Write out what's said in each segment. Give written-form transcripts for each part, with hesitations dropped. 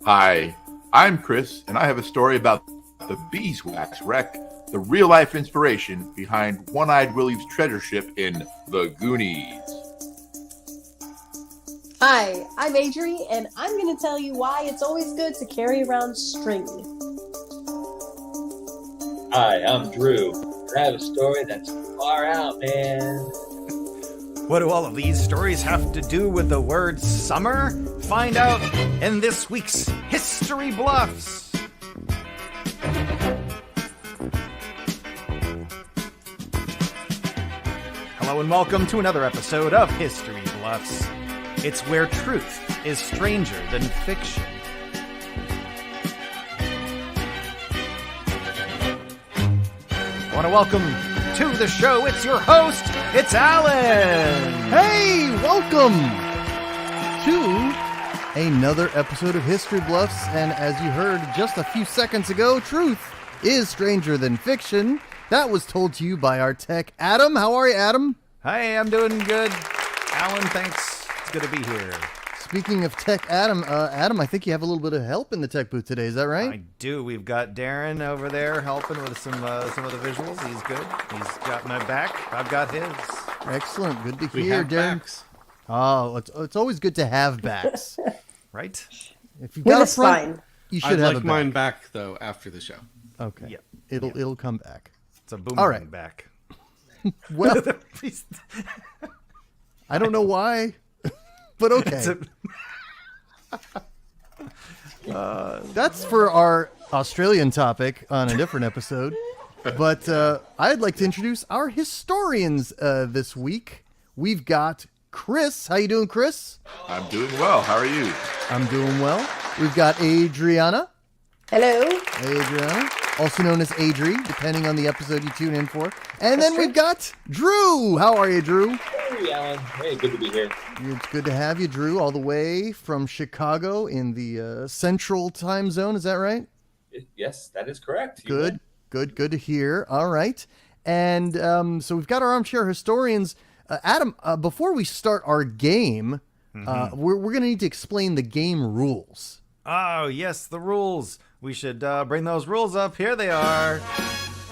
Hi, I'm Chris, and I have a story about the beeswax wreck, the real-life inspiration behind One-Eyed Willie's treasure ship in The Goonies. Hi, I'm Adri, and I'm going to tell you why it's always good to carry around string. Hi, I'm Drew, and I have a story that's far out, man. What do all of these stories have to do with the word summer? Find out in this week's History Bluffs. Hello and welcome to another episode of History Bluffs. It's where truth is stranger than fiction. I want to welcome to the show, it's your host, it's Alan! Hey, welcome to another episode of History Bluffs, and as you heard just a few seconds ago, truth is stranger than fiction. That was told to you by our tech, Adam. How are you, Adam? Hi, I'm doing good. Alan, thanks. It's good to be here. Speaking of tech, Adam, I think you have a little bit of help in the tech booth today. Is that right? I do. We've got Darren over there helping with some of the visuals. He's good. He's got my back. I've got his. Excellent. Good to We hear, have Darren. backs. Oh, it's always good to have backs. Right? If you've With got a a front, spine. you should I'd have like a back. mine back though after the show. Okay. Yep. It'll come back. It's a boomerang All right. back. Well, I don't know why, but okay. That's for our Australian topic on a different episode. But I'd like to introduce our historians this week. We've got Chris. How you doing, Chris? I'm doing well. How are you? I'm doing well. We've got Adriana. Hello. Adriana, also known as Adri, depending on the episode you tune in for. And then we've got Drew. How are you, Drew? Hey, Alan. Hey, good to be here. It's good to have you, Drew, all the way from Chicago in the Central Time Zone. Is that right? Yes, that is correct. Good to hear. All right. And so we've got our armchair historians. Adam, before we start our game, we're going to need to explain the game rules. Oh, yes, the rules. We should bring those rules up. Here they are.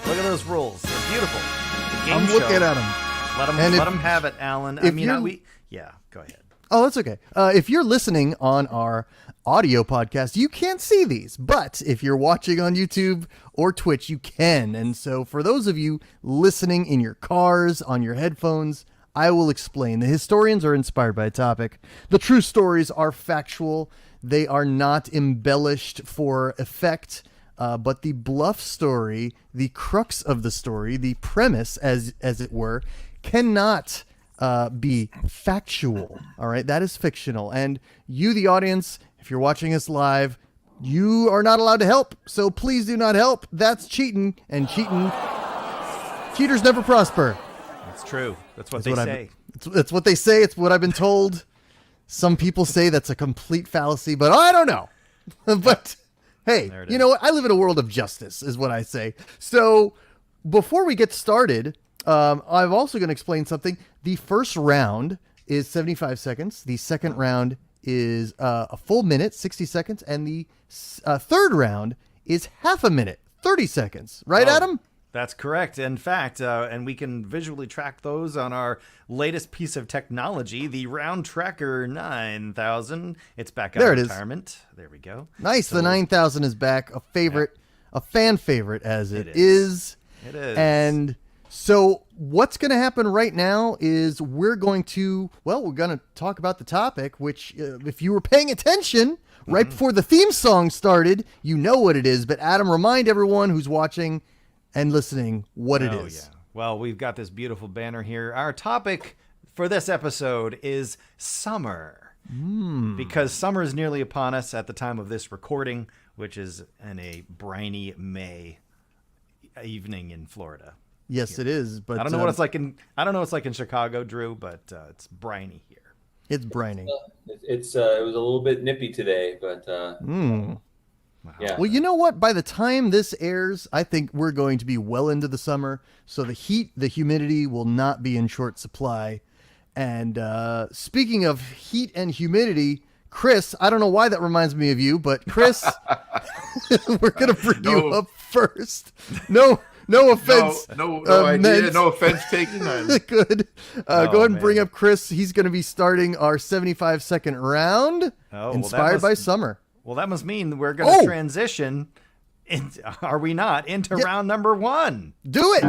Look at those rules. They're beautiful. The game I'm show. looking at them. Let them have it, Alan. If you're- Yeah, go ahead. Oh, that's okay. If you're listening on our audio podcast, you can't see these. But if you're watching on YouTube or Twitch, you can. And so for those of you listening in your cars, on your headphones, I will explain. The historians are inspired by a topic. The true stories are factual. They are not embellished for effect. But the bluff story, the crux of the story, the premise, as it were, cannot be factual. All right, that is fictional. And you, the audience, if you're watching us live, you are not allowed to help. So please do not help. That's cheating, and cheaters never prosper. That's true. That's what That's they what say. It's what they say. It's what I've been told. Some people say that's a complete fallacy, but I don't know. But hey, There it you is. know what? I live in a world of justice, is what I say. So before we get started, I'm also going to explain something. The first round is 75 seconds. The second round is a full minute, 60 seconds. And the third round is half a minute, 30 seconds. Right, Oh, Adam? That's correct. In fact, and we can visually track those on our latest piece of technology, the Round Tracker 9000. It's back out There of it is. retirement. There we go. Nice. The 9000 is back. A favorite, a fan favorite, as it It is. It is. And so what's going to happen right now is we're going to talk about the topic, which if you were paying attention right before the theme song started, you know what it is. But Adam, remind everyone who's watching and listening what it is. Yeah. Well, we've got this beautiful banner here. Our topic for this episode is summer. Because summer is nearly upon us at the time of this recording, which is in a briny May evening in Florida. Yes, it is. But I don't know what it's like in Chicago, Drew, but it's briny here. It's briny. It was a little bit nippy today, but yeah. Well, you know what? By the time this airs, I think we're going to be well into the summer. So the heat, the humidity will not be in short supply. And speaking of heat and humidity, Chris, I don't know why that reminds me of you, but Chris, we're going to bring you up first. No offense. No idea. No offense taken. Good. Go ahead and bring up Chris. He's going to be starting our 75-second round, inspired by summer. Well, that must mean we're going to transition, are we not, into round number 1. Do it.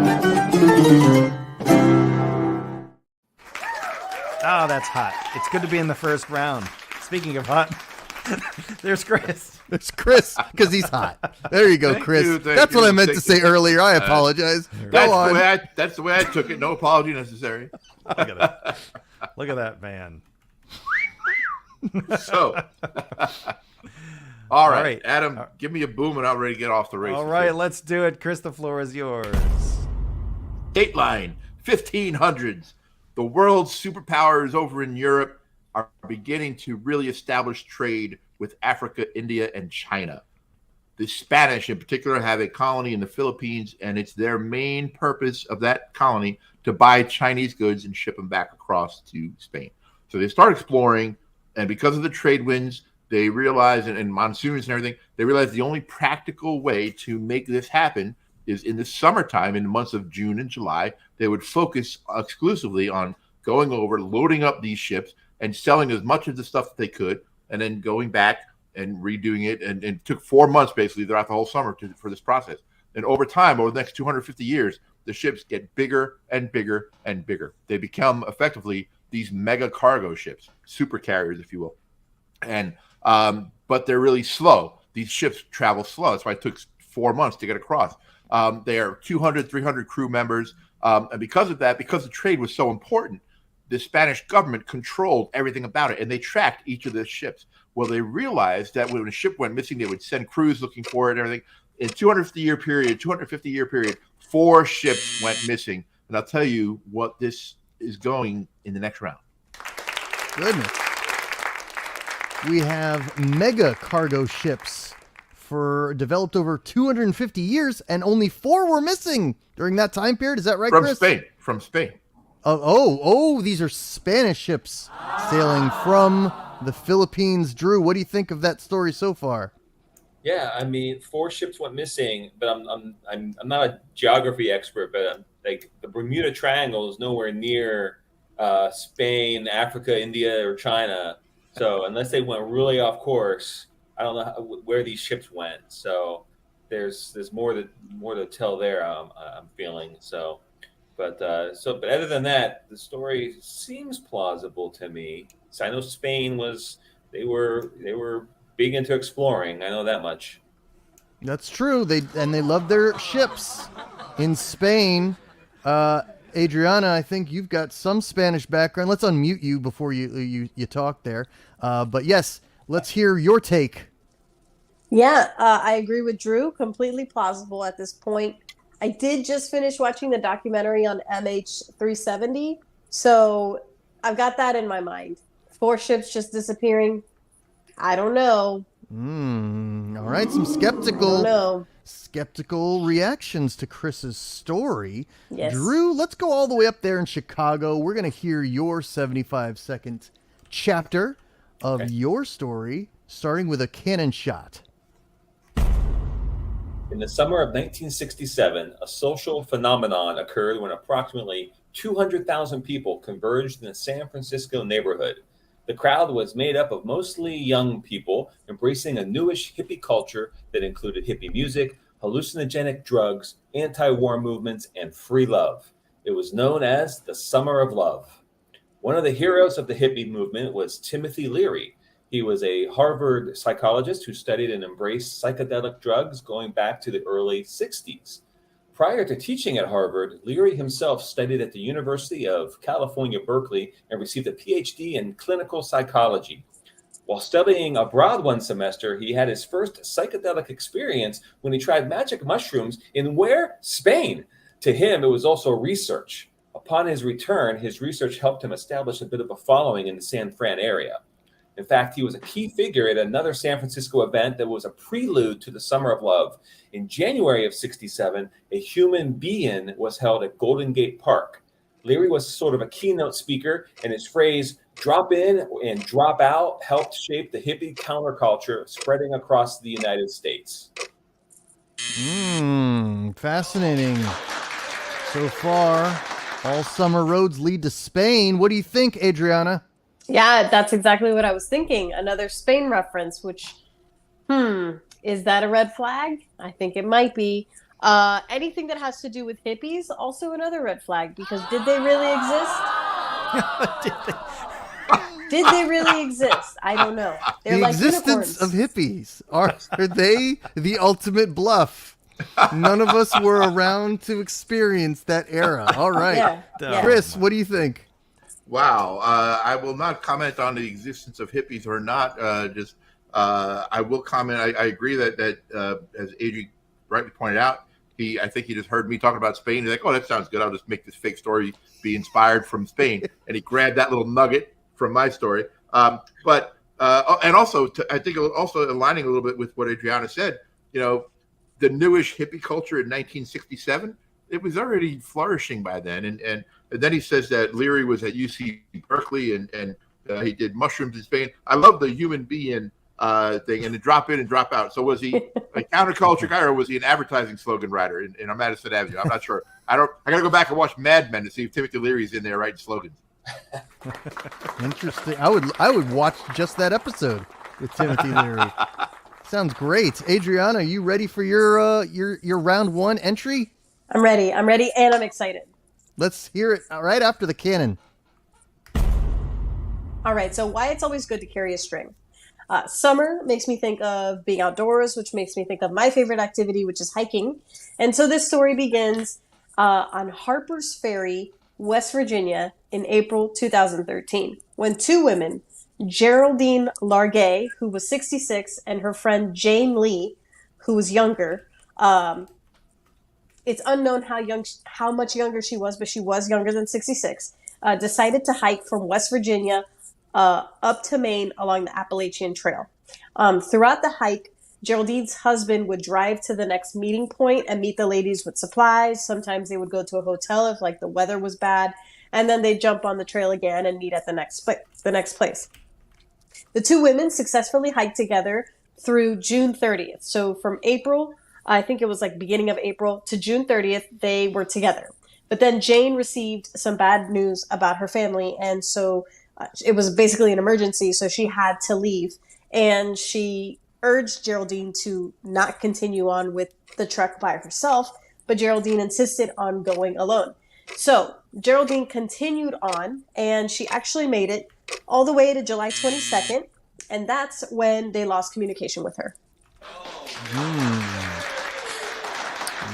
Oh, that's hot. It's good to be in the first round. Speaking of hot, there's Chris. There's Chris, because he's hot. There you go, Chris. That's what I meant to say earlier. I apologize. Go on. That's the way I took it. No apology necessary. Look at that. Look at that man. So, all right, Adam, give me a boom and I'm ready to get off the race. All right, let's do it. Chris, the floor is yours. Dateline, 1500s. The world's superpowers over in Europe are beginning to really establish trade with Africa, India, and China. The Spanish in particular have a colony in the Philippines, and it's their main purpose of that colony to buy Chinese goods and ship them back across to Spain. So they start exploring, and because of the trade winds, they realize, and monsoons and everything, they realize the only practical way to make this happen is in the summertime, in the months of June and July. They would focus exclusively on going over, loading up these ships, and selling as much of the stuff that they could, and then going back and redoing it. And it took 4 months, basically, throughout the whole summer for this process. And over time, over the next 250 years, the ships get bigger and bigger and bigger. They become effectively these mega cargo ships, super carriers, if you will. And but they're really slow. These ships travel slow. That's why it took 4 months to get across. They are 200, 300 crew members. And because of that, because the trade was so important, the Spanish government controlled everything about it, and they tracked each of the ships. Well, they realized that when a ship went missing, they would send crews looking for it and everything. In 250-year period, 4 ships went missing. And I'll tell you what this is going in the next round. Goodness. We have mega cargo ships developed over 250 years, and only 4 were missing during that time period. Is that right, Chris? From Spain. These are Spanish ships sailing from the Philippines. Drew, what do you think of that story so far? Yeah, I mean, 4 ships went missing, but I'm not a geography expert, but like the Bermuda Triangle is nowhere near Spain, Africa, India, or China. So unless they went really off course, I don't know where these ships went. So there's more to tell there. I'm feeling so. But other than that, the story seems plausible to me. So I know Spain they were big into exploring. I know that much. That's true. They love their ships in Spain. Adriana, I think you've got some Spanish background. Let's unmute you before you talk there. But yes, let's hear your take. Yeah, I agree with Drew. Completely plausible at this point. I did just finish watching the documentary on MH370, so I've got that in my mind. 4 ships just disappearing. I don't know. All right, some skeptical reactions to Chris's story. Yes. Drew, let's go all the way up there in Chicago. We're going to hear your 75-second chapter of your story, starting with a cannon shot. In the summer of 1967, a social phenomenon occurred when approximately 200,000 people converged in a San Francisco neighborhood. The crowd was made up of mostly young people embracing a newish hippie culture that included hippie music, hallucinogenic drugs, anti-war movements, and free love. It was known as the Summer of Love. One of the heroes of the hippie movement was Timothy Leary. He was a Harvard psychologist who studied and embraced psychedelic drugs going back to the early 60s. Prior to teaching at Harvard, Leary himself studied at the University of California, Berkeley, and received a PhD in clinical psychology. While studying abroad one semester, he had his first psychedelic experience when he tried magic mushrooms in where? Spain. To him, it was also research. Upon his return, his research helped him establish a bit of a following in the San Fran area. In fact, he was a key figure at another San Francisco event that was a prelude to the Summer of Love. In January of 67, a human be-in was held at Golden Gate Park. Leary was sort of a keynote speaker, and his phrase, Drop in and drop out helped shape the hippie counterculture spreading across the United States. Fascinating. So far, all summer roads lead to Spain. What do you think, Adriana? Yeah, that's exactly what I was thinking. Another Spain reference, which, is that a red flag? I think it might be. Anything that has to do with hippies, also another red flag, because did they really exist? Did they really exist? I don't know. They're The like existence unicorns. of hippies. Are they the ultimate bluff? None of us were around to experience that era. All right. Yeah. Chris, what do you think? Wow. I will not comment on the existence of hippies or not. I will comment. I agree that as Adri rightly pointed out, I think he just heard me talking about Spain. He's like, oh, that sounds good. I'll just make this fake story be inspired from Spain. And he grabbed that little nugget from my story. And also, I think also aligning a little bit with what Adriana said, the newish hippie culture in 1967, it was already flourishing by then. And then he says that Leary was at UC Berkeley and he did mushrooms in Spain. I love the human being thing and the drop in and drop out. So was he a counterculture guy or was he an advertising slogan writer in Madison Avenue? I'm not sure. I got to go back and watch Mad Men to see if Timothy Leary's in there writing slogans. Interesting. I would watch just that episode with Timothy Leary. Sounds great. Adriana, are you ready for your round one entry? I'm ready, and I'm excited. Let's hear it right after the cannon. All right, so why it's always good to carry a string. Summer makes me think of being outdoors, which makes me think of my favorite activity, which is hiking. And so this story begins on Harper's Ferry, West Virginia, in April 2013, when two women, Geraldine Largay, who was 66, and her friend Jane Lee, who was younger. It's unknown how much younger she was, but she was younger than 66. Decided to hike from West Virginia up to Maine along the Appalachian Trail. Throughout the hike, Geraldine's husband would drive to the next meeting point and meet the ladies with supplies. Sometimes they would go to a hotel if the weather was bad, and then they'd jump on the trail again and meet at the next place. The two women successfully hiked together through June 30th. So from April, I think it was beginning of April, to June 30th, they were together. But then Jane received some bad news about her family, and so it was basically an emergency, so she had to leave. And she urged Geraldine to not continue on with the trek by herself, but Geraldine insisted on going alone. So Geraldine continued on, and she actually made it all the way to July 22nd, and that's when they lost communication with her.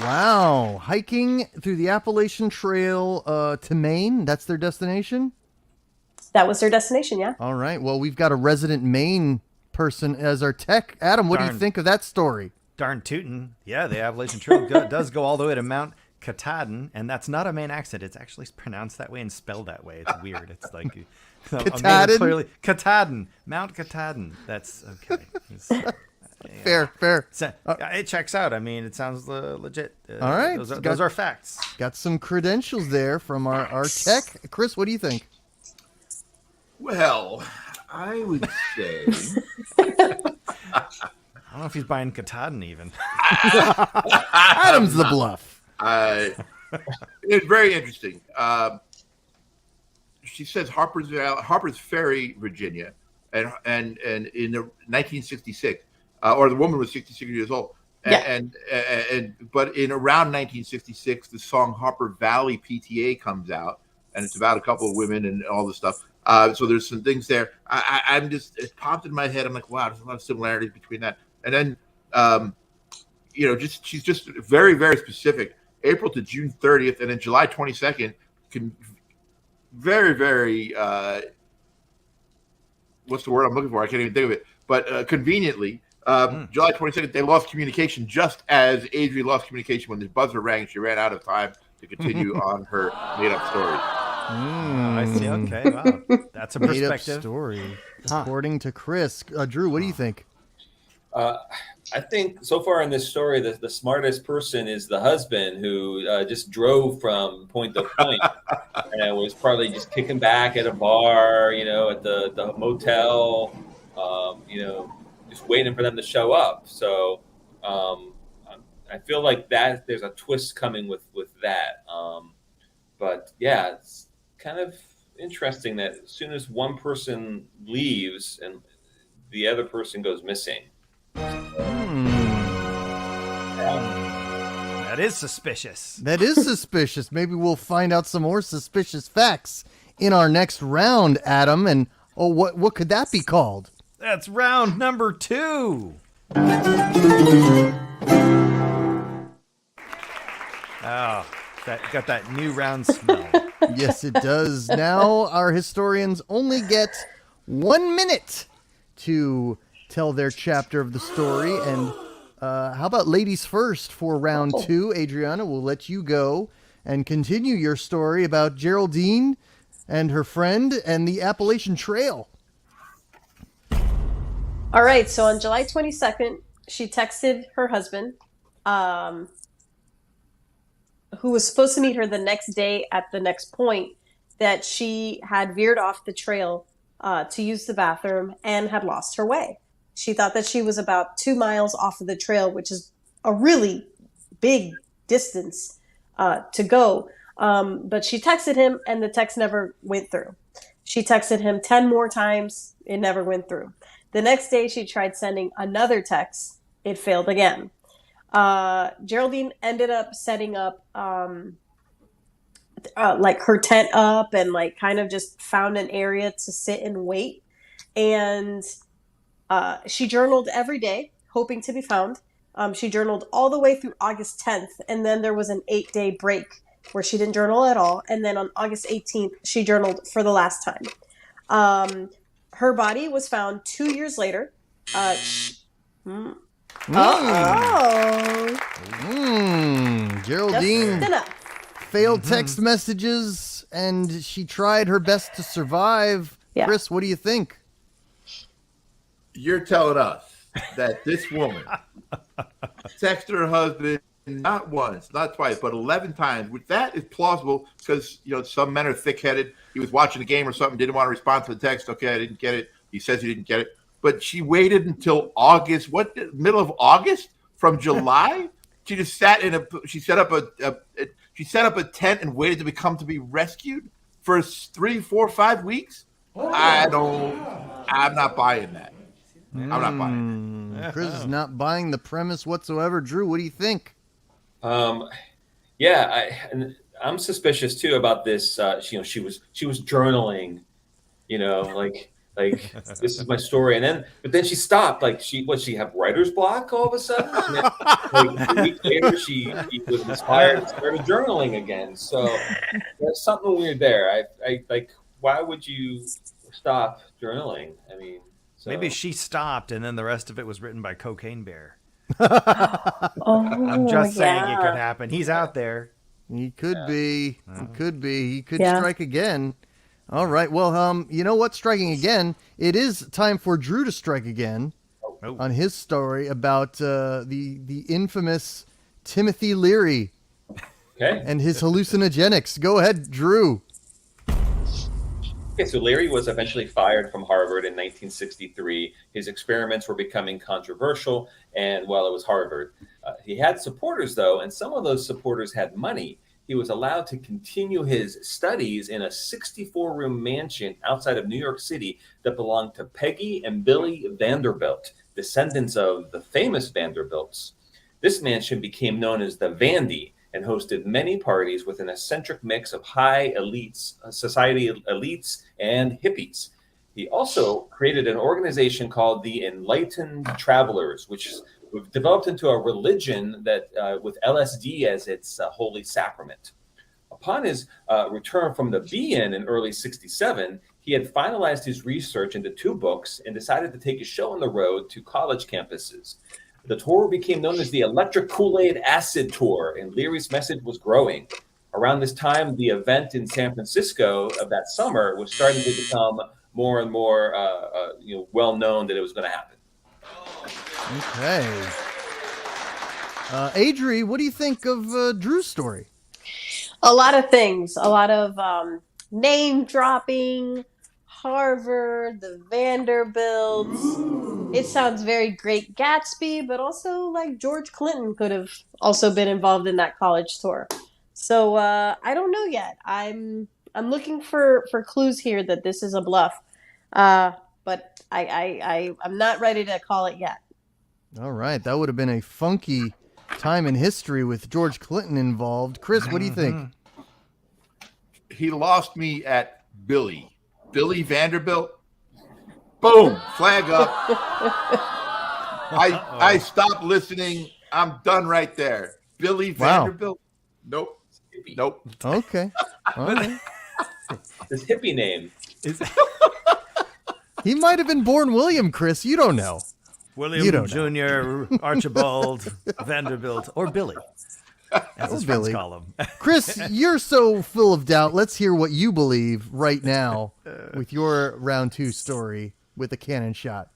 Wow. Hiking through the Appalachian Trail to Maine, that's their destination? That was their destination, yeah. All right. Well, we've got a resident Maine person as our tech. Adam, what do you think of that story? Darn tootin'. Yeah, the Appalachian Trail does go all the way to Mount Katahdin, and that's not a Maine accent. It's actually pronounced that way and spelled that way. It's weird. It's like Katahdin? clearly Katahdin, Mount Katahdin. That's okay. Fair. So, it checks out. I mean, it sounds legit. All right. Those are facts. Got some credentials there from our tech. Chris, what do you think? Well, I would say I don't know if he's buying Katahdin even. Adam's the bluff. It's very interesting. She says Harper's Ferry, Virginia, and in 1966, or the woman was 66 years old, and but in around 1966, the song Harper Valley PTA comes out, and it's about a couple of women and all this stuff. So there's some things there. I'm just, it popped in my head. I'm like, wow, there's a lot of similarities between that. And then, she's just very, very specific. April to June 30th, and then July 22nd. Very, very. What's the word I'm looking for? I can't even think of it. But conveniently, July 22nd, they lost communication just as Adri lost communication when the buzzer rang. She ran out of time to continue on her made-up story. I see. Okay, wow, that's a perspective. Made-up story, according to Chris. Drew, what do you think? I think so far in this story, the smartest person is the husband who just drove from point to point and was probably just kicking back at a bar, at the motel, just waiting for them to show up. So I feel like that there's a twist coming with that. But yeah, it's kind of interesting that as soon as one person leaves and the other person goes missing. That is suspicious. That is suspicious. Maybe we'll find out some more suspicious facts in our next round, Adam. And what could that be called? That's round number 2. Oh, that got that new round smell. Yes, it does. Now our historians only get 1 minute to tell their chapter of the story. And how about ladies first for round 2? Adriana, we'll let you go and continue your story about Geraldine and her friend and the Appalachian Trail. All right. So on July 22nd, she texted her husband, who was supposed to meet her the next day at the next point, that she had veered off the trail to use the bathroom and had lost her way. She thought that she was about 2 miles off of the trail, which is a really big distance to go. But she texted him and the text never went through. She texted him 10 more times. It never went through. The next day she tried sending another text. It failed again. Geraldine ended up setting up like her tent up and like kind of just found an area to sit and wait. And she journaled every day, hoping to be found. She journaled all the way through August 10th, and then there was an 8-day break where she didn't journal at all. And then on August 18th, she journaled for the last time. Her body was found 2 years later. Geraldine failed text messages, and she tried her best to survive. Yeah. Chris, what do you think? You're telling us that this woman texted her husband not once, not twice, but 11 times. Which that is plausible because some men are thick-headed. He was watching the game or something, didn't want to respond to the text. Okay, I didn't get it. He says he didn't get it, but she waited until August. Middle of August from July? She just sat she set up a tent and waited to be rescued for 3, 4, 5 weeks. I'm not buying that. I'm not buying it. Chris is not buying the premise whatsoever. Drew, what do you think? I'm suspicious too about this. She was journaling, like this is my story, but then she stopped. Like she have writer's block all of a sudden? And then, like a week later, she was inspired and started journaling again. So there's something weird there. I like. Why would you stop journaling? I mean. So. Maybe she stopped, and then the rest of it was written by Cocaine Bear. I'm just saying it could happen. He's out there. He could be. He could be. He could strike again. All right. Well, you know what? Striking again. It is time for Drew to strike again on his story about the infamous Timothy Leary and his hallucinogenics. Go ahead, Drew. Okay, so Leary was eventually fired from Harvard in 1963. His experiments were becoming controversial, and while it was Harvard, he had supporters, though, and some of those supporters had money. He was allowed to continue his studies in a 64-room mansion outside of New York City that belonged to Peggy and Billy Vanderbilt, descendants of the famous Vanderbilts. This mansion became known as the Vandy, and hosted many parties with an eccentric mix of high elites, society elites, and hippies. He also created an organization called the Enlightened Travelers, which developed into a religion that with LSD as its holy sacrament. Upon his return from the BN in early '67, he had finalized his research into 2 books and decided to take his show on the road to college campuses. The tour became known as the Electric Kool-Aid Acid Tour, and Leary's message was growing. Around this time, the event in San Francisco of that summer was starting to become more and more well known that it was going to happen. Okay. Adri, what do you think of Drew's story? A lot of things. A lot of name dropping, Harvard, the Vanderbilts. It sounds very Great Gatsby, but also like George Clinton could have also been involved in that college tour. So I don't know yet. I'm looking for clues here that this is a bluff, but I'm not ready to call it yet. All right, that would have been a funky time in history with George Clinton involved. Chris, what do you think? He lost me at Billy Vanderbilt. Boom, flag up. I stopped listening. I'm done right there. Billy Vanderbilt. Nope. Okay. All right. This hippie name. He might have been born William, Chris. You don't know. William Jr., Archibald, Vanderbilt, or Billy, as his friends call him. Chris, you're so full of doubt. Let's hear what you believe right now with your round 2 story with a cannon shot.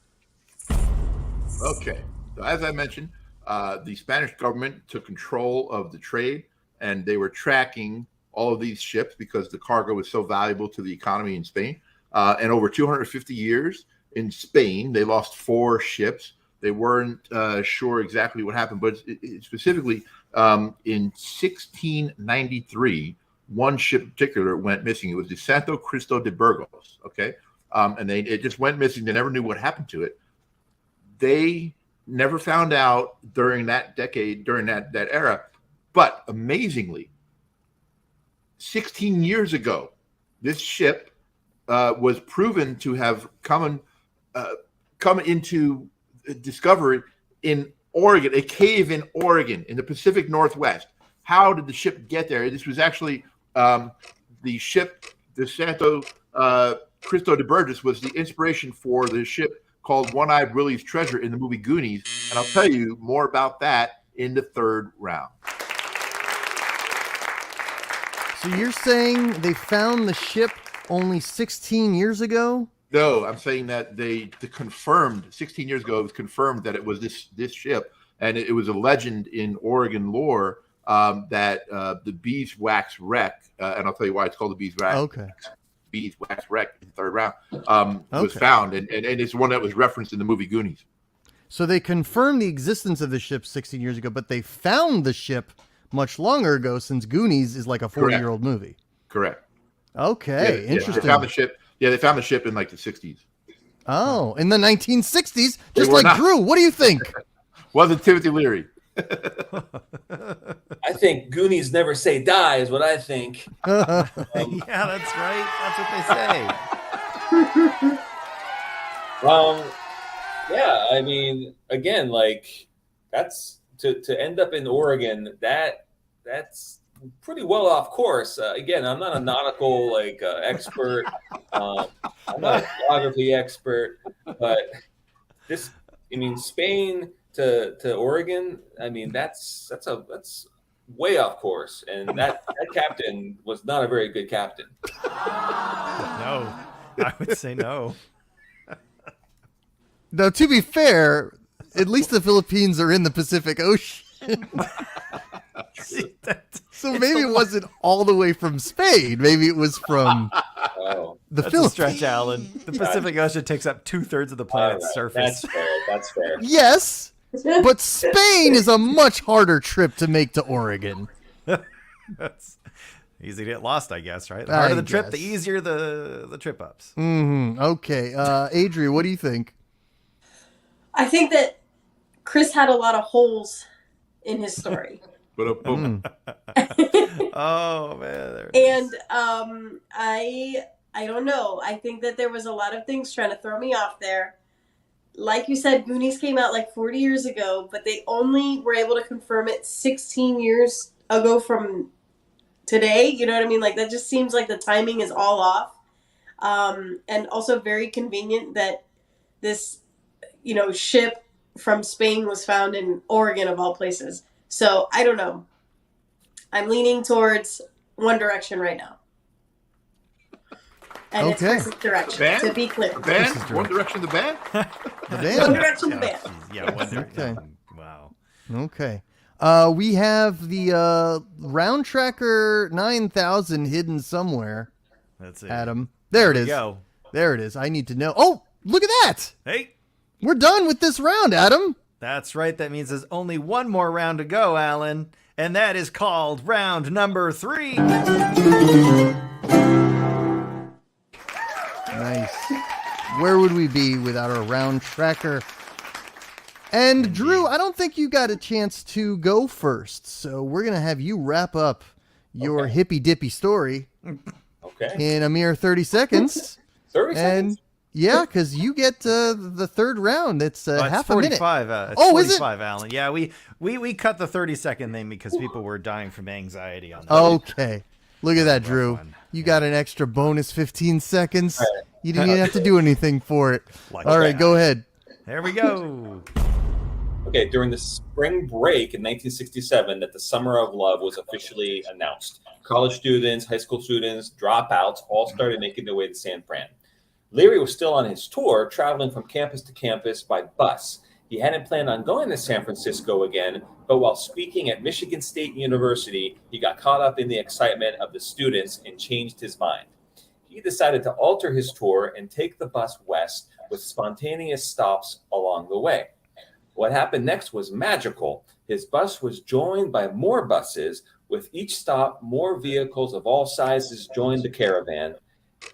Okay. So as I mentioned, the Spanish government took control of the trade, and they were tracking all of these ships because the cargo was so valuable to the economy in Spain. And over 250 years in Spain, they lost 4 ships. They weren't sure exactly what happened, but specifically in 1693, one ship in particular went missing. It was the Santo Cristo de Burgos, okay? And it just went missing. They never knew what happened to it. They never found out during that decade, during that era. But amazingly, 16 years ago, this ship was proven to have come into discovery in Oregon, a cave in Oregon in the Pacific Northwest. How did the ship get there? This was actually the ship, the Santo Cristo de Burgos, was the inspiration for the ship called One-Eyed Willie's Treasure in the movie Goonies. And I'll tell you more about that in the 3rd round. So you're saying they found the ship only 16 years ago? No, I'm saying that they confirmed 16 years ago. It was confirmed that it was this ship, and it was a legend in Oregon lore that the beeswax wreck, and I'll tell you why it's called the beeswax. Okay. Beeswax wreck in the 3rd round was found, and it's one that was referenced in the movie Goonies. So they confirmed the existence of the ship 16 years ago, but they found the ship much longer ago, since Goonies is like a 40-year-old movie. Correct. Okay, interesting. They found the ship. Yeah, they found the ship in like the 60s. Oh, in the 1960s, just like not. Drew. What do you think? Wasn't Timothy Leary. I think Goonies never say die is what I think. Yeah, that's right. That's what they say. Yeah, I mean, again, like that's to end up in Oregon. That's pretty well off course. Again, I'm not a nautical expert. I'm not a geography expert, but Spain to Oregon. I mean, that's way off course, and that captain was not a very good captain. No, I would say no. Now, to be fair, at least the Philippines are in the Pacific Ocean. So maybe it wasn't all the way from Spain. Maybe it was from the Philippines. Stretch, Alan. The Pacific Ocean takes up 2/3 of the planet's surface. That's fair. Yes, but Spain is a much harder trip to make to Oregon. That's easy to get lost, I guess, right? The harder the trip, the easier the trip ups. Mm-hmm. Okay. Adri, what do you think? I think that Chris had a lot of holes in his story. But Oh man! And I don't know. I think that there was a lot of things trying to throw me off there. Like you said, Goonies came out like 40 years ago, but they only were able to confirm it 16 years ago from today. You know what I mean? Like that just seems like the timing is all off. And also very convenient that this, ship from Spain was found in Oregon of all places. So I don't know. I'm leaning towards one direction right now. And it's Okay. Chris's direction, Band? to be clear. The band? This is One Direction, the band? The One band. Direction, the band. Yeah, Wonder. Okay. Wow. Okay. We have the Round Tracker 9000 hidden somewhere. That's it. Adam. There it is. Go. There it is. I need to know. Oh, look at that. Hey. We're done with this round, Adam. That's right. That means there's only one more round to go, Alan. And that is called round number 3. Nice. Where would we be without our Round Tracker? And Drew, I don't think you got a chance to go first, so we're going to have you wrap up your hippy dippy story Okay. in a mere 30 seconds. 30 seconds. And yeah, because you get the third round. It's half a minute. 45. It's Oh, is it? 45, Alan. Yeah, we cut the 30-second thing because people were dying from anxiety on that. Okay. Look at that, Drew. one. You got an extra bonus 15 seconds. All right. You didn't even have to do anything for it. Like All right, that. go ahead. There we go. Okay, during the spring break in 1967, that the Summer of Love was officially announced. College students, high school students, dropouts all started making their way to San Fran. Leary was still on his tour, traveling from campus to campus by bus. He hadn't planned on going to San Francisco again, but while speaking at Michigan State University, he got caught up in the excitement of the students and changed his mind. He decided to alter his tour and take the bus west with spontaneous stops along the way. What happened next was magical. His bus was joined by more buses. With each stop, more vehicles of all sizes joined the caravan,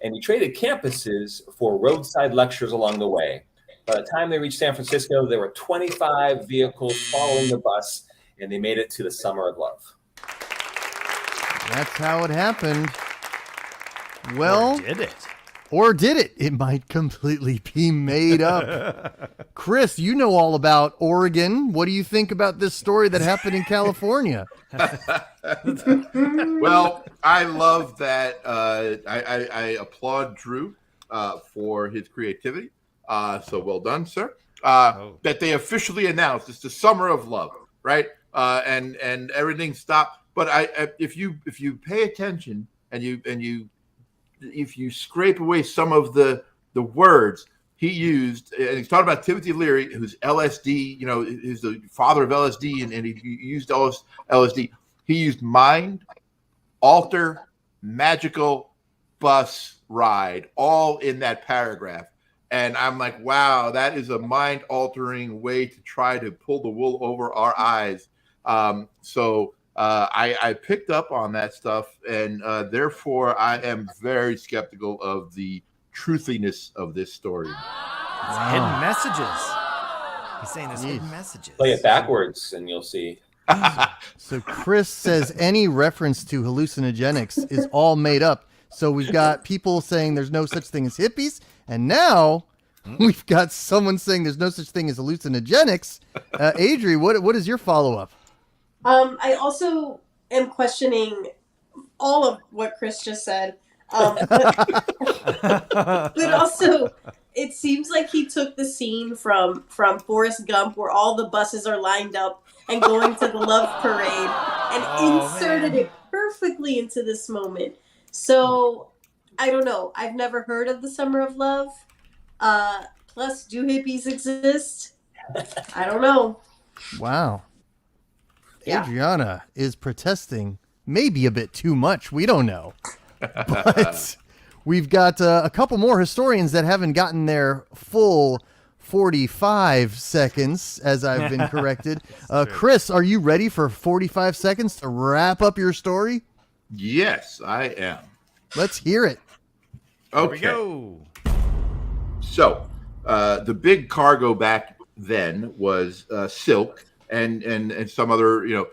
and he traded campuses for roadside lectures along the way. By the time they reached San Francisco, there were 25 vehicles following the bus, and they made it to the Summer of Love. That's how it happened. Well, Or did it? or did it? It might completely be made up. Chris, you know all about Oregon. What do you think about this story that happened in California? Well, I love that. I applaud Drew for his creativity. So well done, sir. That they officially announced it's the Summer of Love, right? And everything stopped. But if you pay attention and if you scrape away some of the words he used, and he's talking about Timothy Leary, who's LSD, is the father of LSD, and he used LSD. He used mind, alter, magical, bus, ride, all in that paragraph. And I'm like, wow, that is a mind-altering way to try to pull the wool over our eyes. So I picked up on that stuff, and therefore I am very skeptical of the truthiness of this story. It's hidden messages. He's saying there's hidden messages. Play it backwards, and you'll see. So Chris says any reference to hallucinogenics is all made up. So we've got people saying there's no such thing as hippies, and now we've got someone saying there's no such thing as hallucinogenics. Adri, what is your follow-up? I also am questioning all of what Chris just said. But also, it seems like he took the scene from Forrest Gump where all the buses are lined up and going to the love parade and inserted it perfectly into this moment. So, I don't know. I've never heard of the Summer of Love. Plus, do hippies exist? I don't know. Wow. Yeah. Adriana is protesting maybe a bit too much. We don't know. But we've got a couple more historians that haven't gotten their full 45 seconds, as I've been corrected. Chris, are you ready for 45 seconds to wrap up your story? Yes, I am. Let's hear it. Okay. Here we go. So the big cargo back then was silk and some other,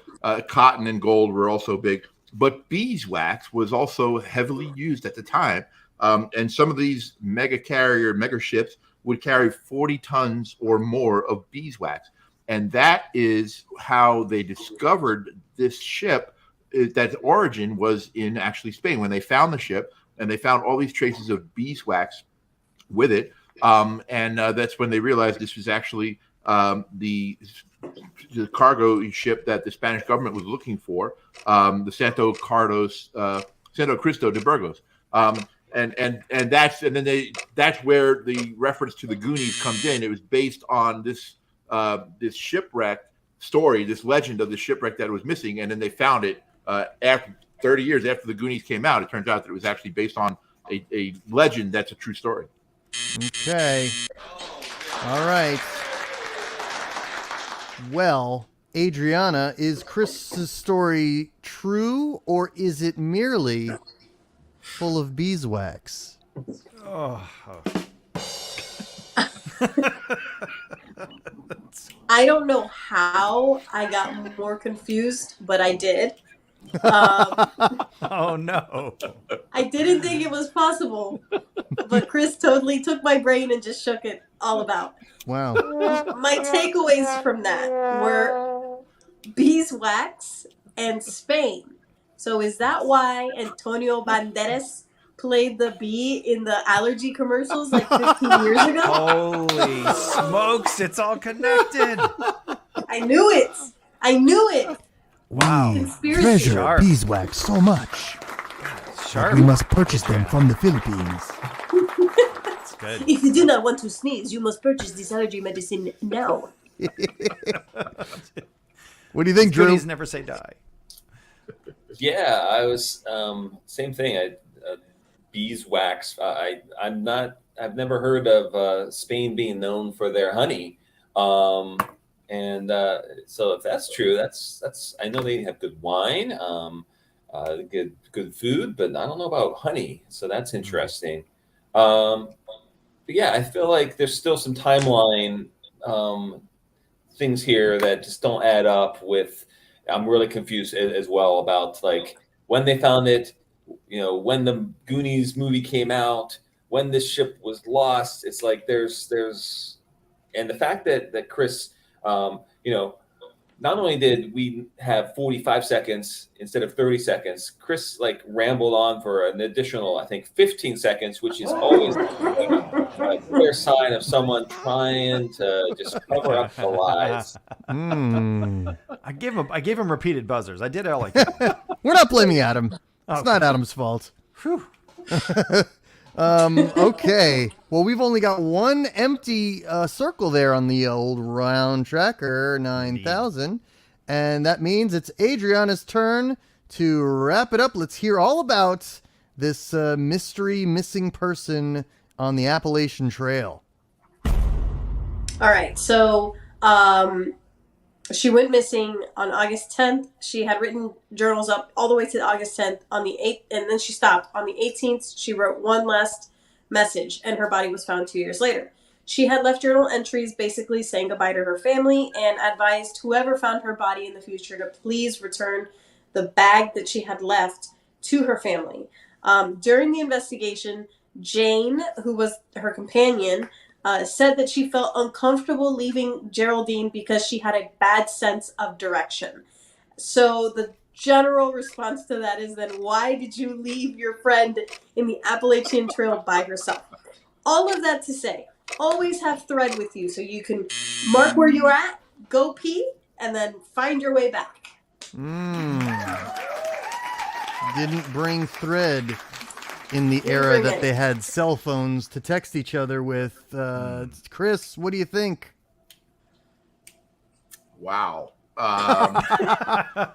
cotton and gold were also big. But beeswax was also heavily used at the time. And some of these mega ships would carry 40 tons or more of beeswax. And that is how they discovered this ship. That origin was in actually Spain when they found the ship and they found all these traces of beeswax with it. And that's when they realized this was actually the cargo ship that the Spanish government was looking for, the Santo Cristo de Burgos. that's where the reference to the Goonies comes in. It was based on this shipwreck story, this legend of the shipwreck that was missing, and then they found it after 30 years after the Goonies came out. It turns out that it was actually based on a legend that's a true story. Okay. All right. Well, Adriana, is Chris's story true, or is it merely full of beeswax? Oh. I don't know how I got more confused, but I did. Oh no. I didn't think it was possible, but Chris totally took my brain and just shook it all about. Wow. My takeaways from that were beeswax and Spain. So is that why Antonio Banderas played the bee in the allergy commercials like 15 years ago? Holy smokes, it's all connected. I knew it. I knew it. Wow. Conspiracy. Treasure Sharp. beeswax so much. Sharp. We must purchase them from the Philippines. That's good. If you do not want to sneeze, you must purchase this allergy medicine now. What do you think, Drew? Goonies never say die. Yeah, I was same thing. Beeswax. I've never heard of Spain being known for their honey. And so if that's true, that's I know they have good wine, good food, but I don't know about honey. So that's interesting. But yeah, I feel like there's still some timeline things here that just don't add up with. I'm really confused as well about like when they found it, when the Goonies movie came out, when this ship was lost. It's like there's and the fact that Chris, not only did we have 45 seconds instead of 30 seconds, Chris like rambled on for an additional, I think, 15 seconds, which is always a clear sign of someone trying to just cover up the lies. I gave him repeated buzzers. I did all I could. We're not blaming Adam. It's not Adam's fault. Okay. Well, we've only got one empty circle there on the old round tracker 9000, and that means it's Adriana's turn to wrap it up. Let's hear all about this mystery missing person on the Appalachian Trail. All right. So she went missing on August 10th. She had written journals up all the way to August 10th on the 8th, and then she stopped. On the 18th, she wrote one last message, and her body was found 2 years later. She had left journal entries basically saying goodbye to her family and advised whoever found her body in the future to please return the bag that she had left to her family. During the investigation, Jane, who was her companion, said that she felt uncomfortable leaving Geraldine because she had a bad sense of direction. So the general response to that is then why did you leave your friend in the Appalachian Trail by herself? All of that to say, always have thread with you so you can mark where you're at, go pee, and then find your way back. Didn't bring thread in the era that they had cell phones to text each other with. Chris, what do you think? Wow. Uh-oh.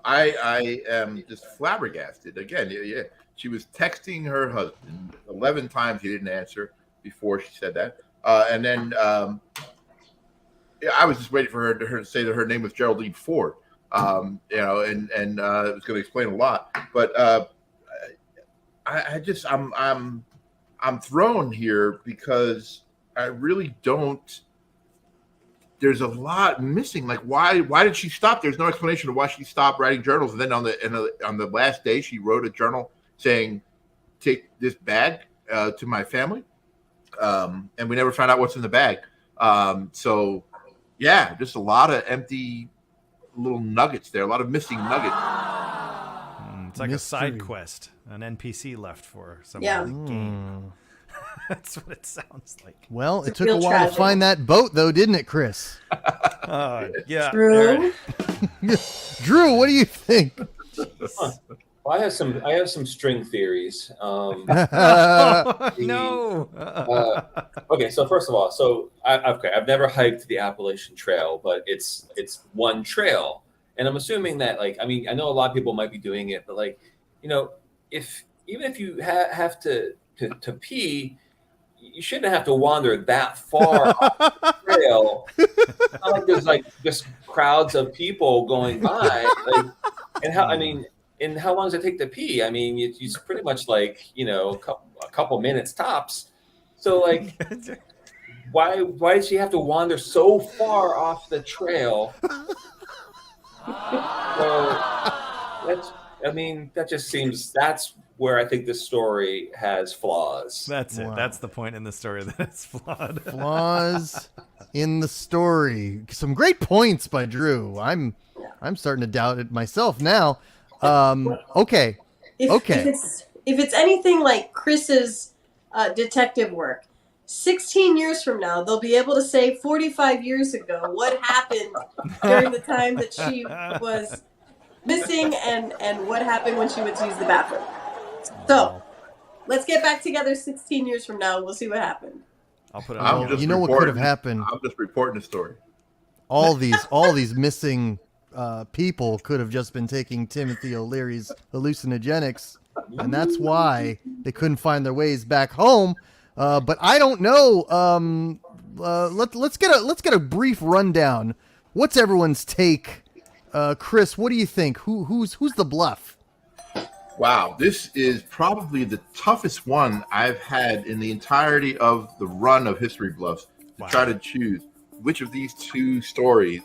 I am just flabbergasted. Again, yeah. She was texting her husband 11 times. He didn't answer before she said that. And then I was just waiting for her to say that her name was Geraldine Ford. And it was going to explain a lot. But I'm thrown here because I really don't. There's a lot missing. Like why did she stop? There's no explanation of why she stopped writing journals. And then on the last day, she wrote a journal saying, "Take this bag to my family," and we never found out what's in the bag. So yeah, just a lot of empty little nuggets there. A lot of missing nuggets. It's like Mystery. a side quest, an NPC left for someone Yeah. in the game. That's what it sounds like. Well, it It's took a real while tragedy. to find that boat, though, didn't it, Chris? Yeah. True. Drew, what do you think? Well, I have some string theories. No. Okay, so first of all, I've never hiked the Appalachian Trail, but it's one trail, and I'm assuming that I know a lot of people might be doing it, but if even if you have to pee, you shouldn't have to wander that far off the trail. It's not like there's just crowds of people going by, and how long does it take to pee? I mean, it's pretty much a couple minutes tops. So why does she have to wander so far off the trail? That's where I think the story has flaws. That's it. That's the point in the story that it's flawed. Flaws in the story. Some great points by Drew. I'm starting to doubt it myself now. Okay. If it's anything like Chris's detective work, 16 years from now, they'll be able to say 45 years ago what happened during the time that she was missing and what happened when she went to use the bathroom. So let's get back together 16 years from now. We'll see what happened. I'll put it on. You know what could have happened? I'm just reporting the story. All these missing people could have just been taking Timothy O'Leary's hallucinogenics, and that's why they couldn't find their ways back home. But I don't know. Let's get a brief rundown. What's everyone's take? Chris, what do you think? Who's the bluff? Wow, this is probably the toughest one I've had in the entirety of the run of History Bluffs to try to choose which of these two stories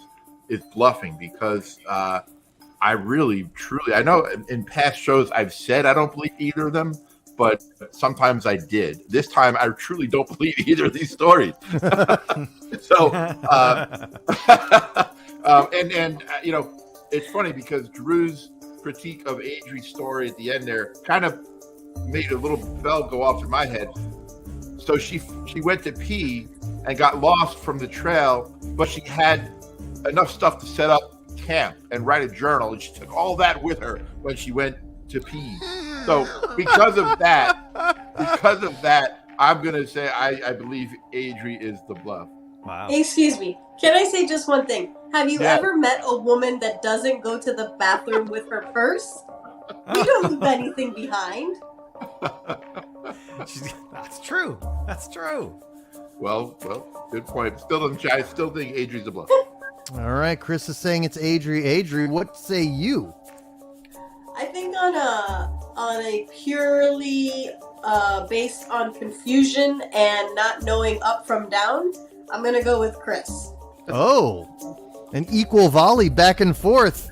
is bluffing, because I really, truly, I know in past shows I've said I don't believe either of them, but sometimes I did. This time I truly don't believe either of these stories. So, it's funny because Drew's critique of Adri's story at the end there kind of made a little bell go off in my head. So she went to pee and got lost from the trail, but she had enough stuff to set up camp and write a journal, and she took all that with her when she went to pee. So because of that, I'm gonna say I believe Adri is the bluff. Wow. Excuse me. Can I say just one thing? Have you ever met a woman that doesn't go to the bathroom with her purse? You don't leave anything behind. That's true. That's true. Well, good point. I still think Adri's the bluff. All right, Chris is saying it's Adri. Adri, what say you? I think on a purely based on confusion and not knowing up from down, I'm gonna go with Chris. Oh, an equal volley back and forth.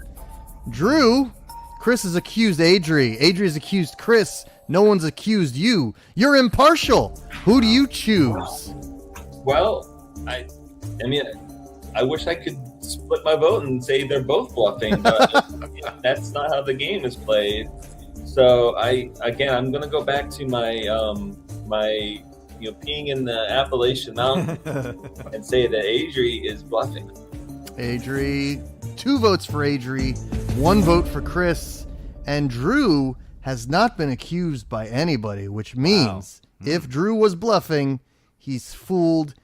Drew, Chris has accused Adri. Adri has accused Chris. No one's accused you. You're impartial. Who do you choose? Well, I wish I could split my vote and say they're both bluffing, but that's not how the game is played. So I'm going to go back to my peeing in the Appalachian Mountain and say that Adri is bluffing. Adri, 2 votes for Adri, 1 vote for Chris, and Drew has not been accused by anybody, which means if Drew was bluffing, he's fooled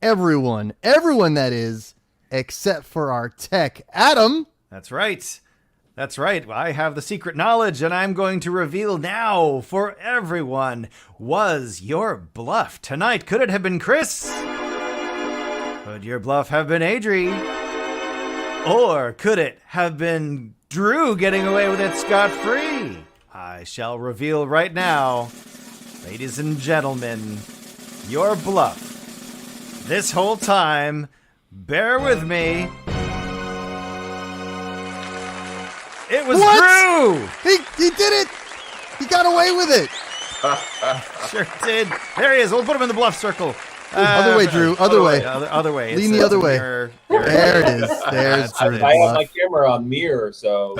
everyone that is, except for our tech. Adam. That's right. I have the secret knowledge, and I'm going to reveal now for everyone. Was your bluff tonight? Could it have been Chris? Could your bluff have been Adri? Or could it have been Drew getting away with it scot-free? I shall reveal right now. Ladies and gentlemen, your bluff. This whole time, bear with me. It was Drew! He did it! He got away with it! Sure did. There he is. We'll put him in the bluff circle. Other way, Drew. Other way. Other way. Lean the other way. There it is. There's Drew. I have my camera on mirror, so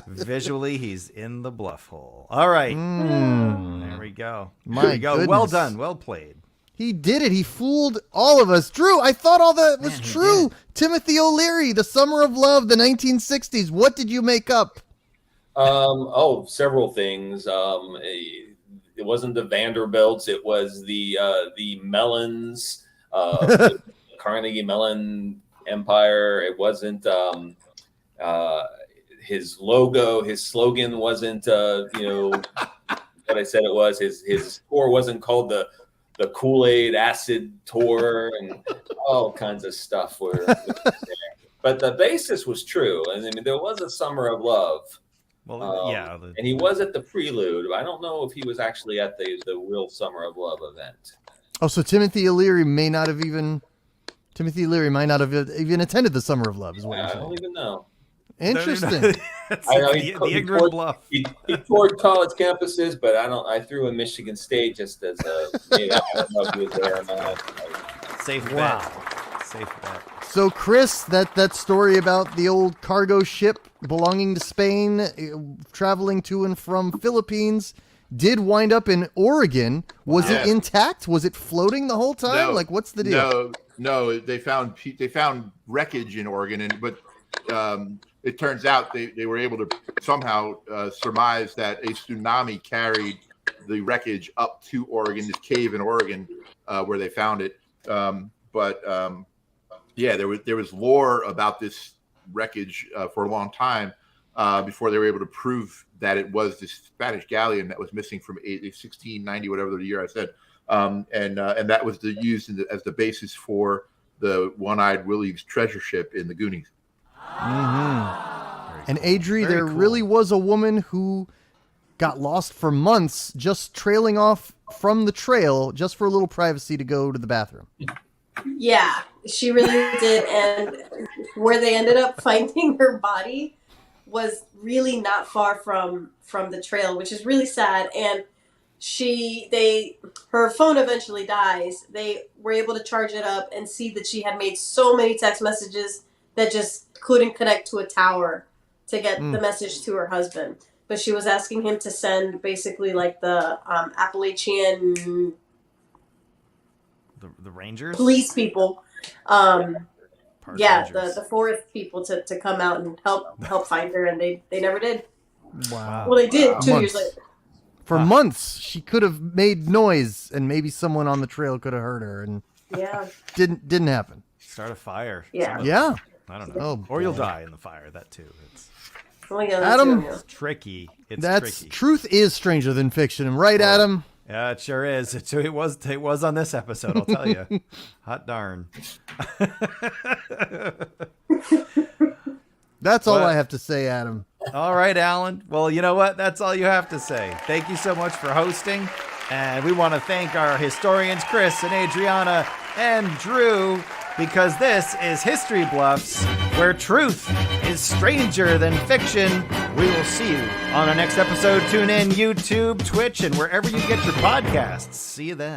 visually he's in the bluff hole. All right. There we go. There we go. Well done. Well played. He did it. He fooled all of us. Drew, I thought all that was true. Timothy O'Leary, The Summer of Love, the 1960s. What did you make up? Several things. It wasn't the Vanderbilts. It was the Mellons, the Carnegie Mellon Empire. It wasn't his logo. His slogan wasn't what I said it was. His tour wasn't called the Kool-Aid Acid Tour, and all kinds of stuff were there. But the basis was true. And I mean, there was a Summer of Love. Well, and he was at the Prelude. I don't know if he was actually at the real Summer of Love event. Oh, so Timothy Leary might not have even attended the Summer of Love, is what you're I saying. don't even know. Interesting. I know the ignorant bluff. He toured college campuses, but I threw in Michigan State just as a. I don't know if he was there or not. Safe Wow. bet. Safe bet. So, Chris, that story about the old cargo ship belonging to Spain, traveling to and from Philippines, did wind up in Oregon. Was it intact? Was it floating the whole time? No, What's the deal? No. They found wreckage in Oregon, but it turns out they were able to somehow surmise that a tsunami carried the wreckage up to Oregon, this cave in Oregon, where they found it. There was lore about this wreckage for a long time before they were able to prove that it was this Spanish galleon that was missing from 1690, whatever the year I said, and that was used as the basis for the One-Eyed Willie's treasure ship in the Goonies. Mm-hmm. And Adri, there really was a woman who got lost for months, just trailing off from the trail just for a little privacy to go to the bathroom. Yeah, she really did. And where they ended up finding her body was really not far from the trail, which is really sad. And her phone eventually dies. They were able to charge it up and see that she had made so many text messages that just couldn't connect to a tower to get the message to her husband. But she was asking him to send basically like the Appalachian the Rangers, police people, Rangers. the forest people to come out and help find her, and they never did. Wow. Well, they did 2 years later. For months, she could have made noise, and maybe someone on the trail could have heard her, and didn't happen. Start a fire. Yeah. Yeah. I don't know. Oh, or you'll die in the fire. That too. It's Adam, it's tricky. That's tricky. Truth is stranger than fiction, right, Adam? Yeah, it sure is. It was on this episode, I'll tell you. Hot darn. That's all I have to say, Adam. All right, Alan. Well, you know what? That's all you have to say. Thank you so much for hosting. And we want to thank our historians, Chris and Adriana and Drew, because this is History Bluffs, where truth is stranger than fiction. We will see you on our next episode. Tune in YouTube, Twitch, and wherever you get your podcasts. See you then.